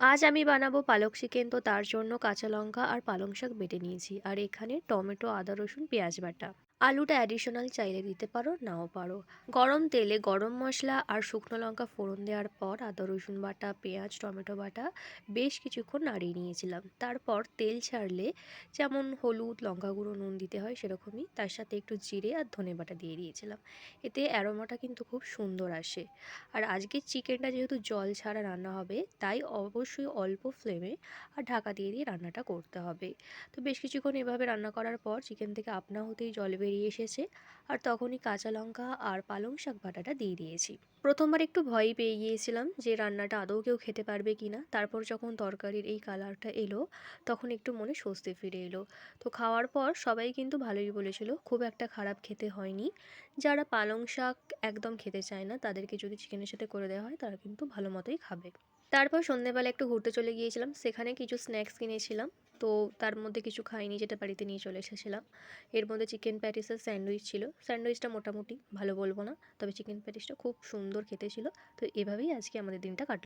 আজ আমি বানাবো পালক চিকেন। তো তার জন্য কাঁচা লঙ্কা আর পালং শাক বেটে নিয়েছি, আর এখানে টমেটো, আদা, রসুন, পেঁয়াজ বাটা। আলুটা অ্যাডিশনাল চাইলে দিতে পারো, নাও পারো। গরম তেলে গরম মশলা আর শুকনো লঙ্কা ফোড়ন দেওয়ার পর আদা রসুন বাটা, পেঁয়াজ, টমেটো বাটা বেশ কিছুক্ষণ নাড়িয়ে নিয়েছিলাম। তারপর তেল ছাড়লে যেমন হলুদ, লঙ্কা গুঁড়ো, নুন দিতে হয় সেরকমই তার সাথে একটু জিরে আর ধনে বাটা দিয়ে দিয়েছিলাম। এতে অ্যারোমাটা কিন্তু খুব সুন্দর আসে। আর আজকের চিকেনটা যেহেতু জল ছাড়া রান্না হবে, তাই অবশ্যই অল্প ফ্লেমে আর ঢাকা দিয়ে দিয়ে রান্নাটা করতে হবে। তো বেশ কিছুক্ষণ এভাবে রান্না করার পর চিকেন থেকে আপনা হতেই জল বেরিয়ে এসেছে, আর তখনই কাঁচা লঙ্কা আর পালং শাক বাটাটা দিয়ে দিয়েছি। প্রথমবার একটু ভয়ই পেয়ে গিয়েছিলাম যে রান্নাটা আদৌ কেউ খেতে পারবে কিনা। তারপর যখন তরকারির এই কালারটা এলো, তখন একটু মনে স্বস্তি ফিরে এলো। তো খাওয়ার পর সবাই কিন্তু ভালোই বলেছিল, খুব একটা খারাপ খেতে হয়নি। যারা পালং শাক একদম খেতে চায় না, তাদেরকে যদি চিকেনের সাথে করে দেওয়া হয় তারা কিন্তু ভালো মতোই খাবে। তারপর সন্ধ্যেবেলা একটু ঘুরতে চলে গিয়েছিলাম, সেখানে কিছু স্ন্যাক্স কিনেছিলাম। তো তার মধ্যে কিছু খাইনি, যেটা বাড়িতে নিয়ে চলে এসেছিলাম। এর মধ্যে চিকেন প্যাটিসের স্যান্ডউইচ ছিল। স্যান্ডউইচটা মোটামুটি ভালো বলবো না, তবে চিকেন প্যাটিসটা খুব সুন্দর খেতে ছিল। তো এভাবেই আজকে আমাদের দিনটা কাটলো।